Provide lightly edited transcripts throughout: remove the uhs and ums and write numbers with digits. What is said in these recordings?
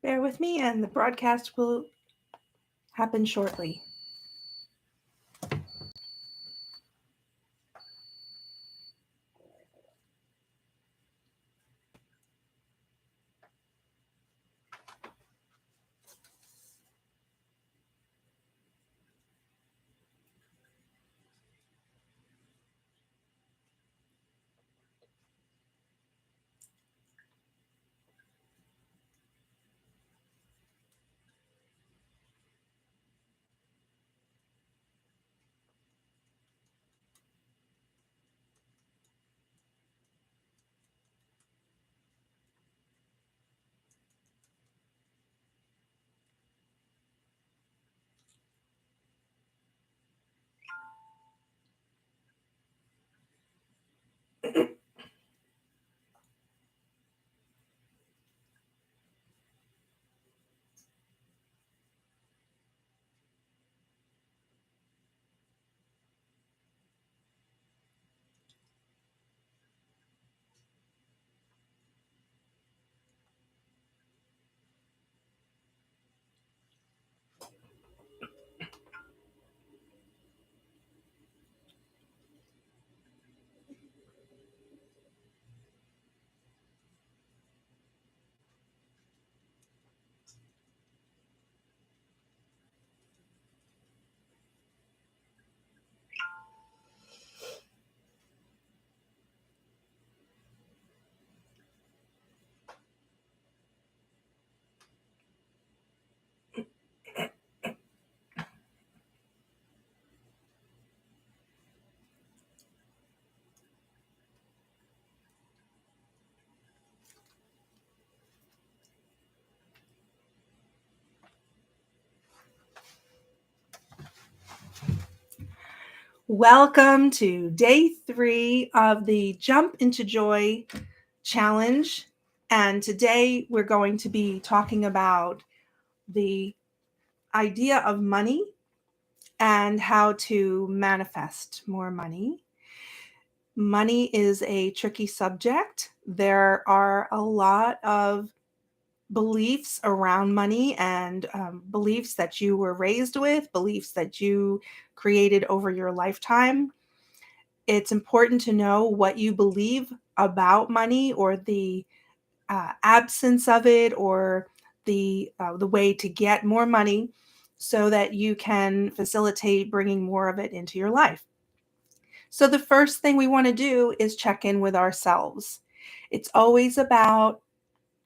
Bear with me, and the broadcast will happen shortly. Welcome to day 3 of the Jump into Joy challenge. And today we're going to be talking about the idea of money and how to manifest more money. Money is a tricky subject. There are a lot of beliefs around money and beliefs that you were raised with, beliefs that you created over your lifetime. It's important to know what you believe about money, or the absence of it, or the way to get more money, so that you can facilitate bringing more of it into your life. So the first thing we want to do is check in with ourselves. It's always about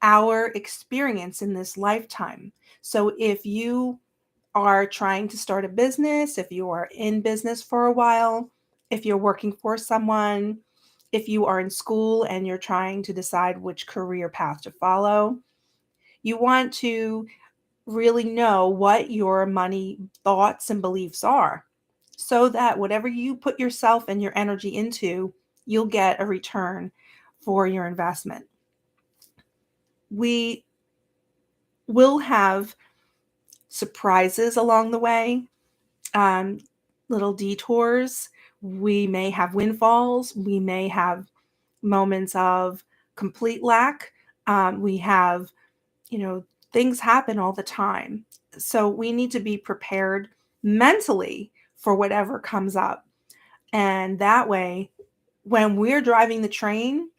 our experience in this lifetime. So if you are trying to start a business, if you are in business for a while, if you're working for someone, if you are in school and you're trying to decide which career path to follow, you want to really know what your money thoughts and beliefs are, so that whatever you put yourself and your energy into, you'll get a return for your investment. We will have surprises along the way, um, little detours. We may have windfalls. We may have moments of complete lack. We have, you know, things happen all the time. So we need to be prepared mentally for whatever comes up. And that way, when we're driving the train,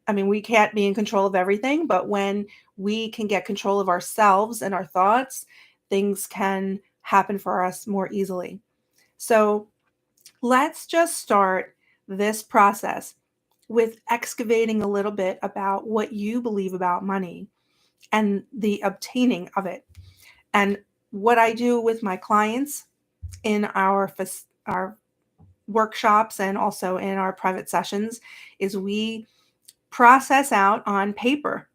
I mean, we can't be in control of everything, but when we can get control of ourselves and our thoughts, things can happen for us more easily. So let's just start this process with excavating a little bit about what you believe about money and the obtaining of it. And what I do with my clients in our workshops and also in our private sessions is we process out on paper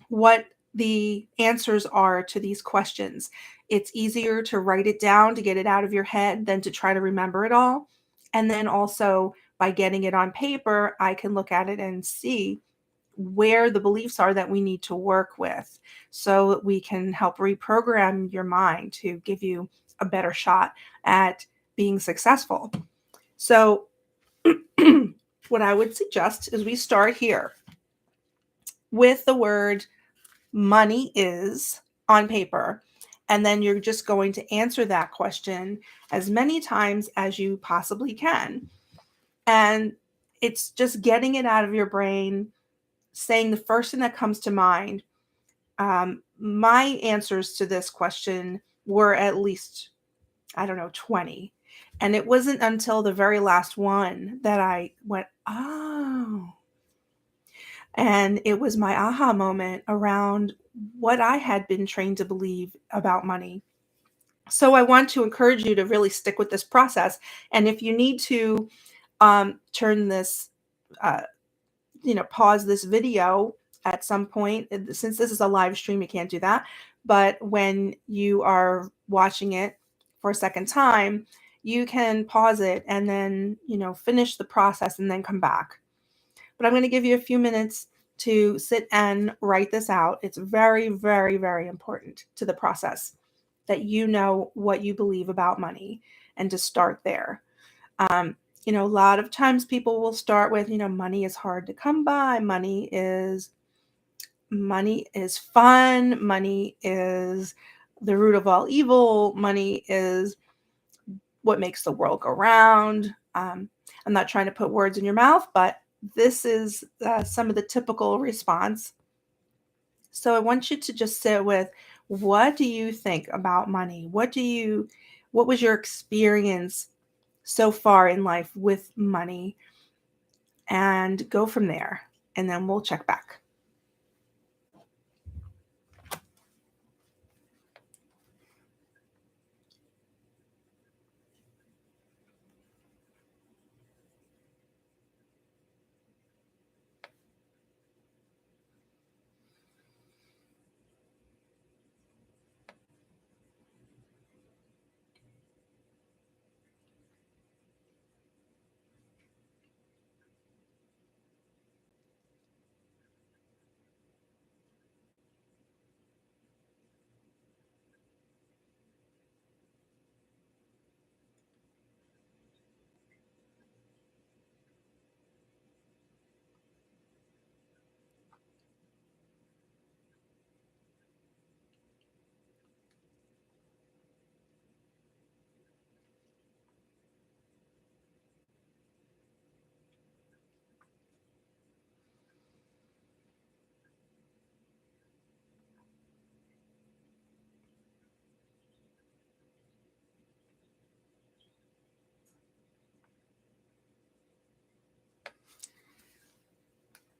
what the answers are to these questions. It's easier to write it down to get it out of your head than to try to remember it all. And then also, by getting it on paper, I can look at it and see where the beliefs are that we need to work with, so we can help reprogram your mind to give you a better shot at being successful. So, what I would suggest is we start here with the word money is on paper. And then you're just going to answer that question as many times as you possibly can. And it's just getting it out of your brain, saying the first thing that comes to mind. My answers to this question were at least, I don't know, 20. And it wasn't until the very last one that I went, oh. And it was my aha moment around what I had been trained to believe about money. So I want to encourage you to really stick with this process. And if you need to turn this, uh, pause this video at some point, since this is a live stream, you can't do that. But when you are watching it for a second time, you can pause it and then, finish the process and then come back. But I'm going to give you a few minutes to sit and write this out. It's very, very, very important to the process that you know what you believe about money and to start there. A lot of times people will start with, money is hard to come by. Money is fun. Money is the root of all evil. Money is what makes the world go round. I'm not trying to put words in your mouth, but this is some of the typical response. So I want you to just sit with, what do you think about money? What was your experience so far in life with money? And go from there. And then we'll check back.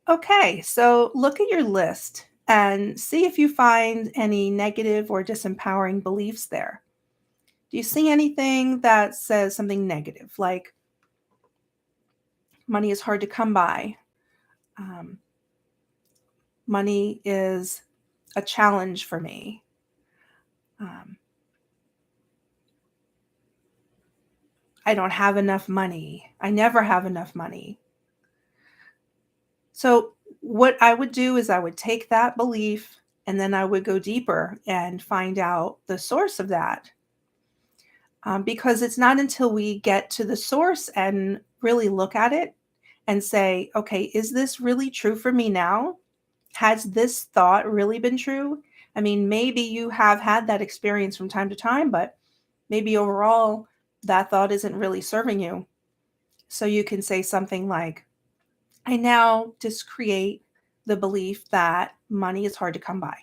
Okay, so look at your list and see if you find any negative or disempowering beliefs there. Do you see anything that says something negative, like money is hard to come by? Um, Money is a challenge for me. Um, I don't have enough money. I never have enough money. So, what I would do is I would take that belief and then I would go deeper and find out the source of that. Because it's not until we get to the source and really look at it and say, okay, is this really true for me now? Has this thought really been true? I mean, maybe you have had that experience from time to time, but maybe overall that thought isn't really serving you. So you can say something like, I now just create the belief that money is hard to come by.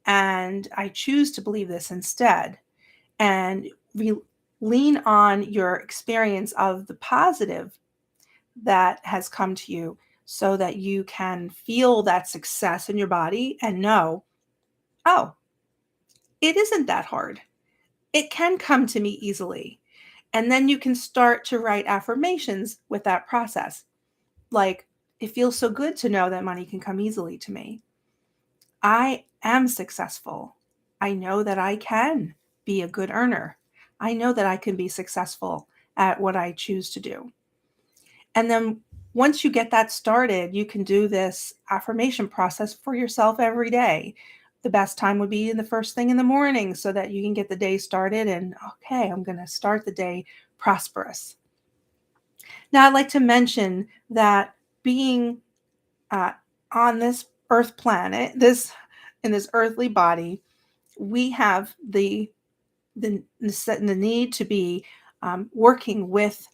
And I choose to believe this instead. And lean on your experience of the positive that has come to you so that you can feel that success in your body and know, oh, it isn't that hard. It can come to me easily. And then you can start to write affirmations with that process. Like, it feels so good to know that money can come easily to me. I am successful. I know that I can be a good earner. I know that I can be successful at what I choose to do. And then once you get that started, you can do this affirmation process for yourself every day. The best time would be in the first thing in the morning so that you can get the day started and, okay, I'm going to start the day prosperous. Now, I'd like to mention that being uh, on this Earth planet, this in this earthly body, we have the need to be working with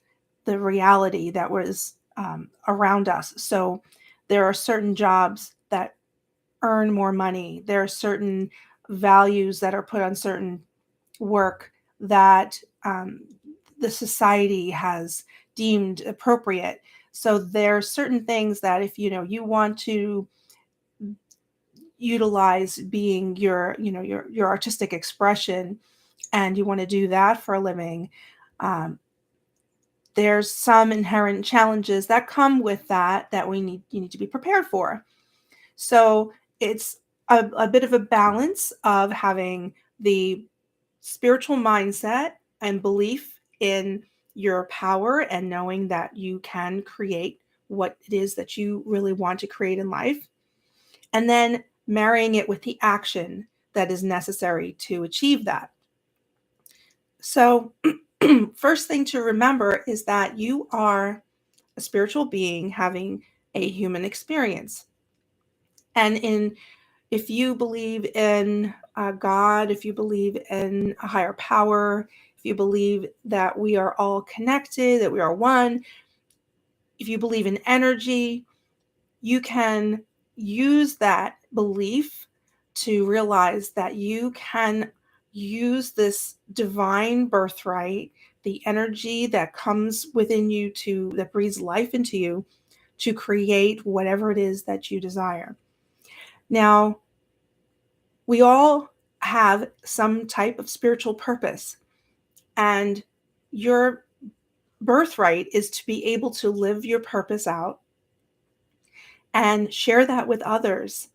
the reality that was around us. So there are certain jobs that earn more money. There are certain values that are put on certain work that the society has deemed appropriate. So there are certain things that if you want to utilize being your artistic expression, and you want to do that for a living, um, there's some inherent challenges that come with that you need to be prepared for. So it's a bit of a balance of having the spiritual mindset and belief in your power and knowing that you can create what it is that you really want to create in life, and then marrying it with the action that is necessary to achieve that. So, first thing to remember is that you are a spiritual being having a human experience. And if you believe in God, if you believe in a higher power, if you believe that we are all connected, that we are one, if you believe in energy, you can use that belief to realize that you can use this divine birthright, the energy that comes within you that breathes life into you, to create whatever it is that you desire. Now, we all have some type of spiritual purpose, and your birthright is to be able to live your purpose out and share that with others.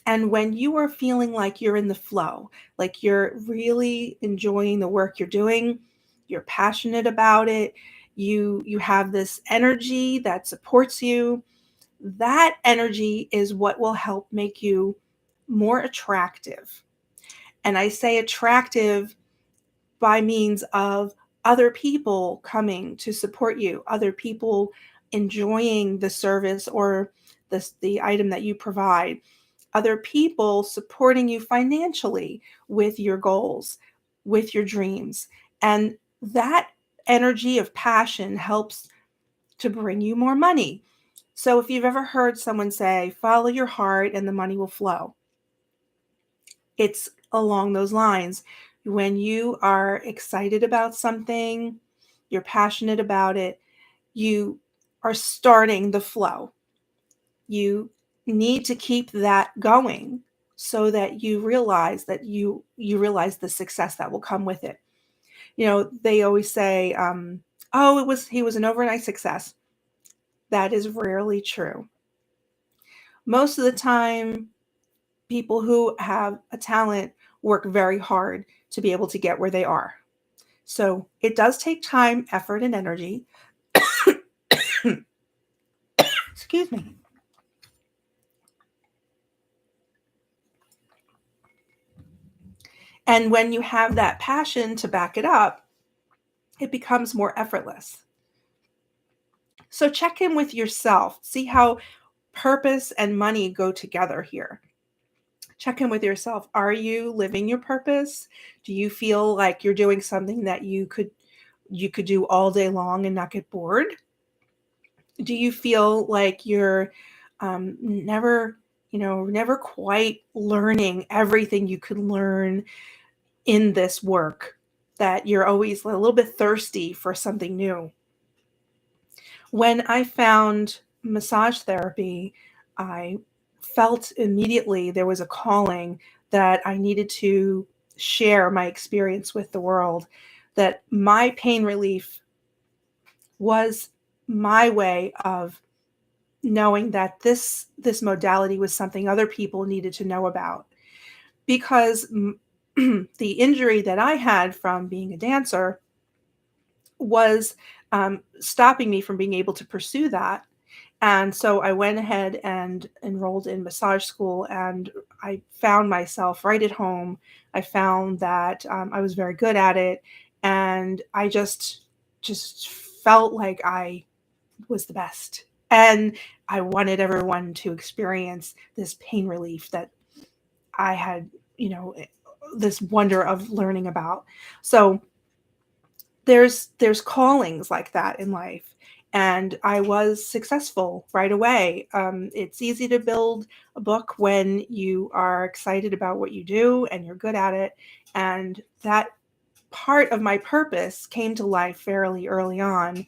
And when you are feeling like you're in the flow, like you're really enjoying the work you're doing, you're passionate about it, you have this energy that supports you, that energy is what will help make you more attractive. And I say attractive by means of other people coming to support you, other people enjoying the service or the item that you provide, other people supporting you financially with your goals, with your dreams. And that energy of passion helps to bring you more money. So if you've ever heard someone say, follow your heart and the money will flow, it's along those lines. When you are excited about something, you're passionate about it, you are starting the flow. You need to keep that going so that you realize you realize the success that will come with it. They always say, "Oh, he was an overnight success." That is rarely true. Most of the time, people who have a talent work very hard to be able to get where they are. So it does take time, effort, and energy. Excuse me. And when you have that passion to back it up, it becomes more effortless. So check in with yourself. See how purpose and money go together here. Check in with yourself. Are you living your purpose? Do you feel like you're doing something that you could do all day long and not get bored? Do you feel like you're never quite learning everything you could learn in this work, that you're always a little bit thirsty for something new? When I found massage therapy, I felt immediately there was a calling that I needed to share my experience with the world, that my pain relief was my way of knowing that this modality was something other people needed to know about. Because the injury that I had from being a dancer was stopping me from being able to pursue that. And so I went ahead and enrolled in massage school, and I found myself right at home. I found that I was very good at it, and I just felt like I was the best. And I wanted everyone to experience this pain relief that I had, you know, this wonder of learning about. So there's callings like that in life, and I was successful right away. It's easy to build a book when you are excited about what you do and you're good at it, and that part of my purpose came to life fairly early on.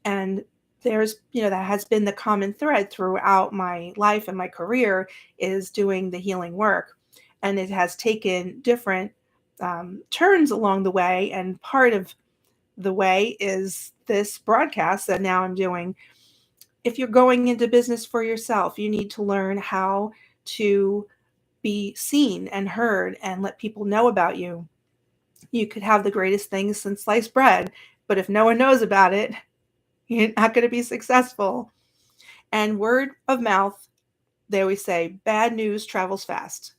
And there's, that has been the common thread throughout my life and my career, is doing the healing work. And it has taken different turns along the way. And part of the way is this broadcast that now I'm doing. If you're going into business for yourself, you need to learn how to be seen and heard and let people know about you. You could have the greatest things since sliced bread, but if no one knows about it, you're not going to be successful. And word of mouth, they always say, bad news travels fast,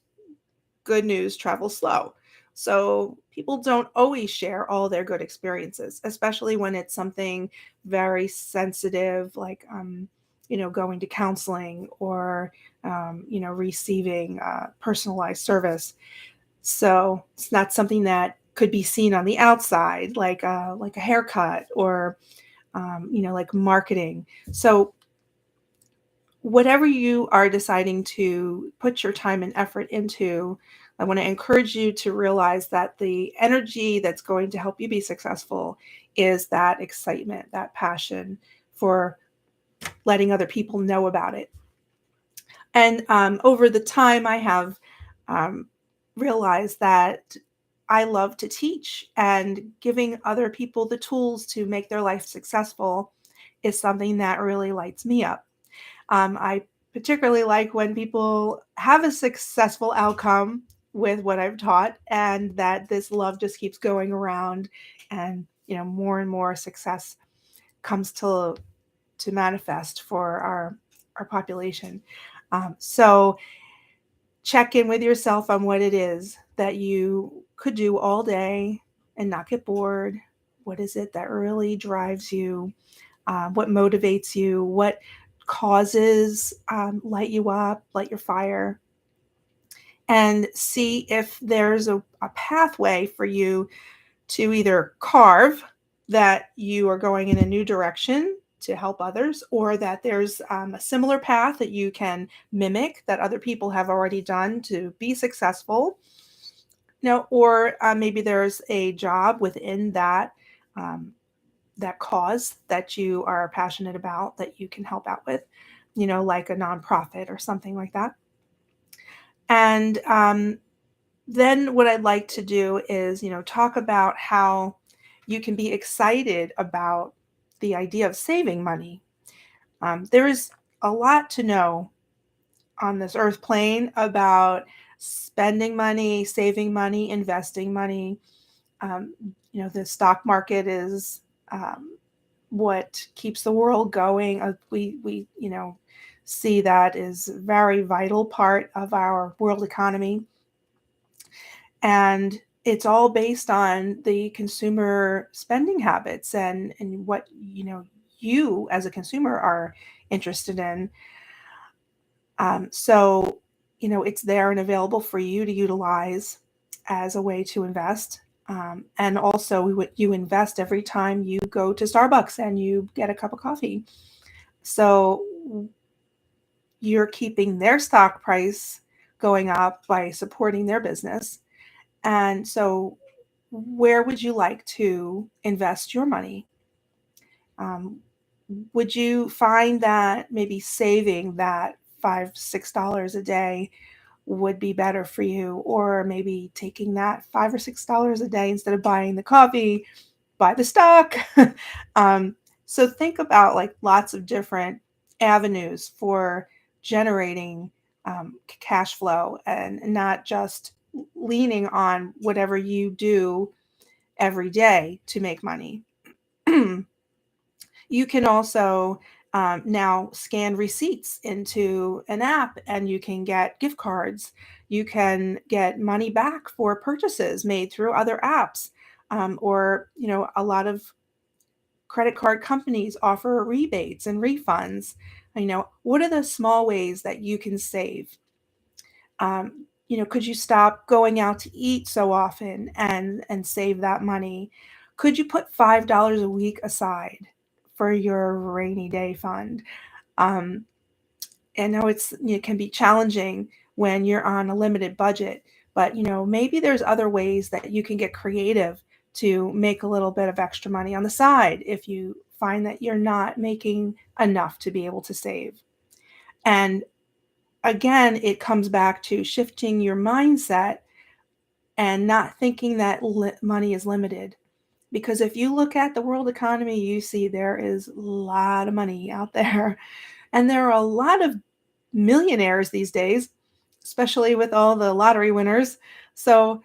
good news travels slow. So people don't always share all their good experiences, especially when it's something very sensitive, like, going to counseling or, receiving personalized service. So it's not something that could be seen on the outside, like a haircut or, like marketing. So whatever you are deciding to put your time and effort into, I want to encourage you to realize that the energy that's going to help you be successful is that excitement, that passion for letting other people know about it. And over the time, I have um, realized that I love to teach, and giving other people the tools to make their life successful is something that really lights me up. I particularly like when people have a successful outcome with what I've taught, and that this love just keeps going around, and more and more success comes to manifest for our population. So check in with yourself on what it is that you could do all day and not get bored. What is it that really drives you? What motivates you? What causes light you up, light your fire? And see if there's a pathway for you to either carve that you are going in a new direction to help others, or that there's a similar path that you can mimic that other people have already done to be successful. Or maybe there's a job within um, that cause that you are passionate about that you can help out with, like a nonprofit or something like that. And then what I'd like to do is, talk about how you can be excited about the idea of saving money. There is a lot to know on this earth plane about spending money, saving money, investing money. Um, the stock market is what keeps the world going. We see that is a very vital part of our world economy. And it's all based on the consumer spending habits and what you as a consumer are interested in. So it's there and available for you to utilize as a way to invest. And also, you invest every time you go to Starbucks and you get a cup of coffee. So you're keeping their stock price going up by supporting their business. And so, where would you like to invest your money? Um, would you find that maybe saving that $5, $6 a day would be better for you? Or maybe taking that $5 or $6 a day, instead of buying the coffee, buy the stock. um, so think about like lots of different avenues for generating cash flow, and not just leaning on whatever you do every day to make money. You can also now scan receipts into an app, and you can get gift cards. You can get money back for purchases made through other apps. Or, a lot of credit card companies offer rebates and refunds. What are the small ways that you can save? Could you stop going out to eat so often and save that money? Could you put $5 a week aside for your rainy day fund? Um, I know it can be challenging when you're on a limited budget, but maybe there's other ways that you can get creative to make a little bit of extra money on the side if you find that you're not making enough to be able to save. And again, it comes back to shifting your mindset and not thinking that money is limited. Because if you look at the world economy, you see there is a lot of money out there. And there are a lot of millionaires these days, especially with all the lottery winners. So,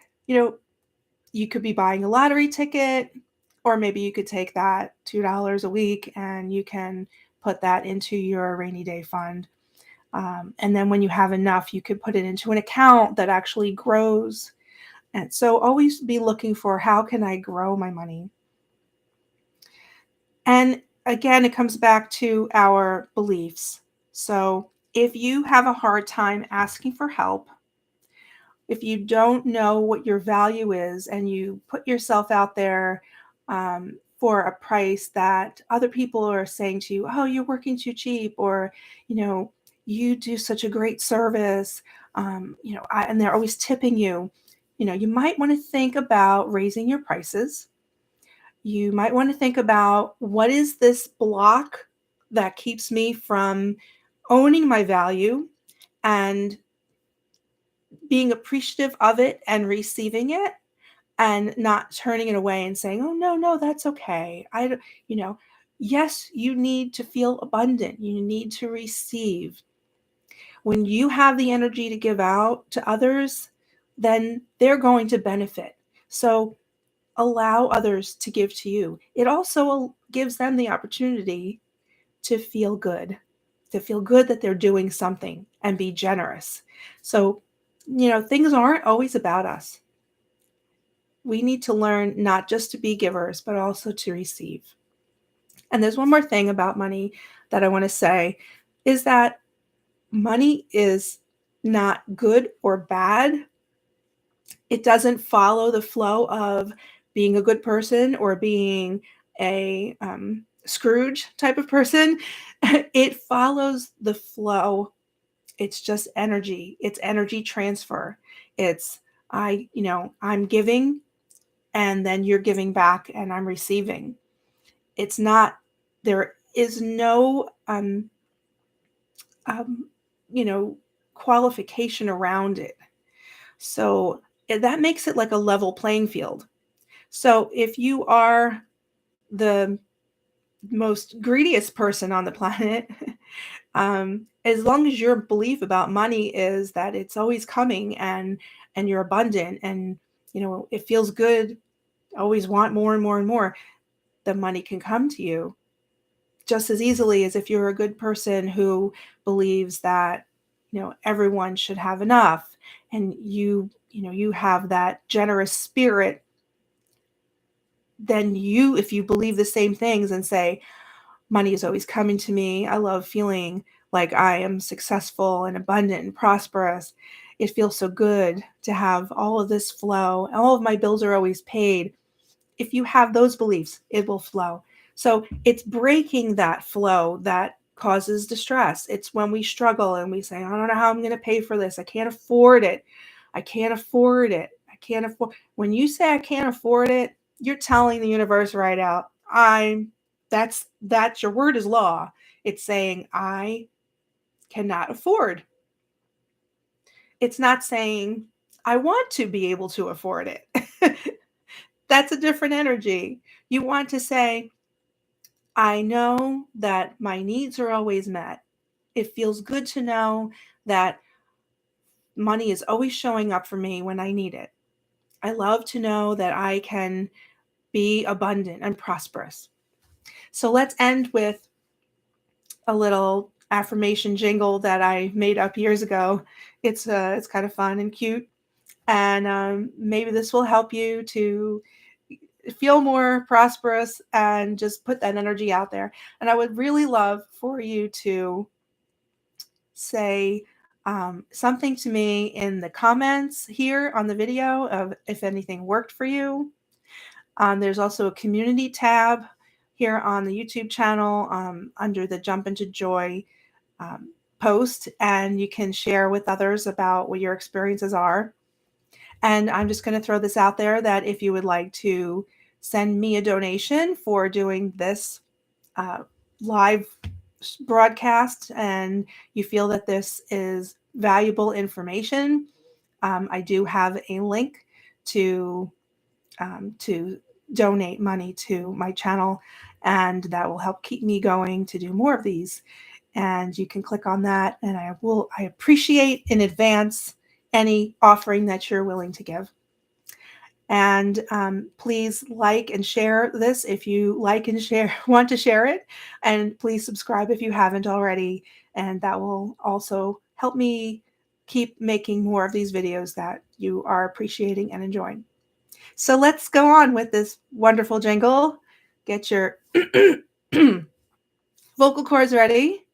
you could be buying a lottery ticket, or maybe you could take that $2 a week and you can put that into your rainy day fund. And then when you have enough, you could put it into an account that actually grows. And so always be looking for, how can I grow my money? And again, it comes back to our beliefs. So if you have a hard time asking for help, if you don't know what your value is and you put yourself out there for a price that other people are saying to you, oh, you're working too cheap, or, you do such a great service, and they're always tipping you, you might want to think about raising your prices. You might want to think about, what is this block that keeps me from owning my value and being appreciative of it and receiving it, and not turning it away and saying, "Oh, no, no, that's okay. I don't," you know, yes, you need to feel abundant. You need to receive. When you have the energy to give out to others, then they're going to benefit. So allow others to give to you. It also gives them the opportunity to feel good that they're doing something, and be generous. So, things aren't always about us. We need to learn not just to be givers, but also to receive. And there's one more thing about money that I want to say, is that money is not good or bad. It doesn't follow the flow of being a good person or being a Scrooge type of person. It follows the flow. It's just energy. It's energy transfer. It's, I'm giving, and then you're giving back, and I'm receiving. It's not, there is no, um, you know, qualification around it. So that makes it like a level playing field. So if you are the most greediest person on the planet, as long as your belief about money is that it's always coming, and you're abundant, and it feels good, always want more and more and more, the money can come to you just as easily as if you're a good person who believes that everyone should have enough, and you have that generous spirit. Then if you believe the same things and say, money is always coming to me, I love feeling like I am successful and abundant and prosperous, it feels so good to have all of this flow, all of my bills are always paid. If you have those beliefs, it will flow. So it's breaking that flow that causes distress. It's when we struggle and we say, I don't know how I'm going to pay for this. I can't afford it. I can't afford it. I can't afford. When you say I can't afford it, you're telling the universe right out, that's your word is law. It's saying I cannot afford. It's not saying I want to be able to afford it. That's a different energy. You want to say, I know that my needs are always met. It feels good to know that money is always showing up for me when I need it. I love to know that I can be abundant and prosperous. So let's end with a little affirmation jingle that I made up years ago. It's kind of fun and cute, and maybe this will help you to feel more prosperous and just put that energy out there. And I would really love for you to say, something to me in the comments here on the video of if anything worked for you. There's also a community tab here on the YouTube channel under the Jump into Joy post, and you can share with others about what your experiences are. And I'm just going to throw this out there that if you would like to send me a donation for doing this live broadcast and you feel that this is valuable information, I do have a link to donate money to my channel, and that will help keep me going to do more of these. And you can click on that, and I appreciate in advance any offering that you're willing to give. And please like and share this if you like and share want to share it, and please subscribe if you haven't already, and that will also help me keep making more of these videos that you are appreciating and enjoying. So let's go on with this wonderful jingle. Get your vocal cords ready.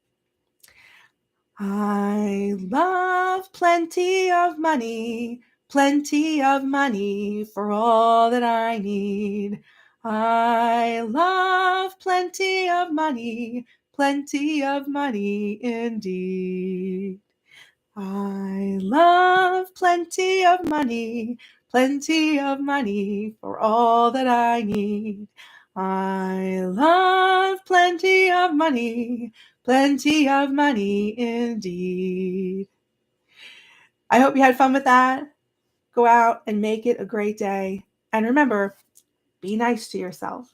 I love plenty of money for all that I need. I love plenty of money indeed. I love plenty of money for all that I need. I love plenty of money indeed. I hope you had fun with that. Go out and make it a great day. And remember, be nice to yourself.